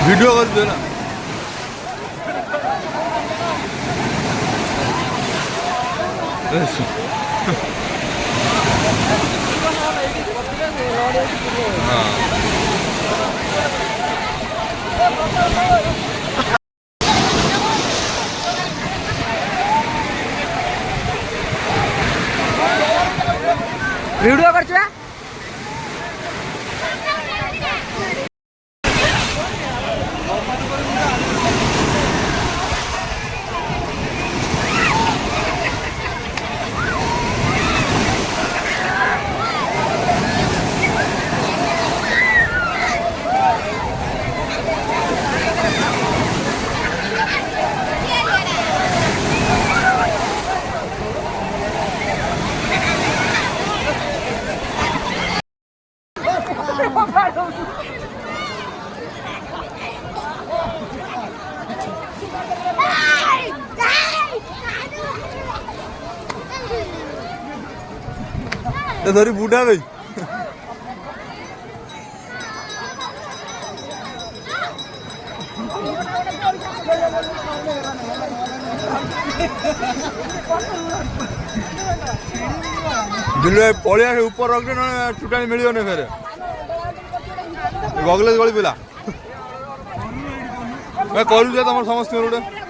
video कर दे ना video कर चुका धरी बुढ़ा भाई बिल्कुल पलिया ऊपर रख ना टोटाली मिल फेर गगलेज गली पिला मैं करू तुम समस्त गोटे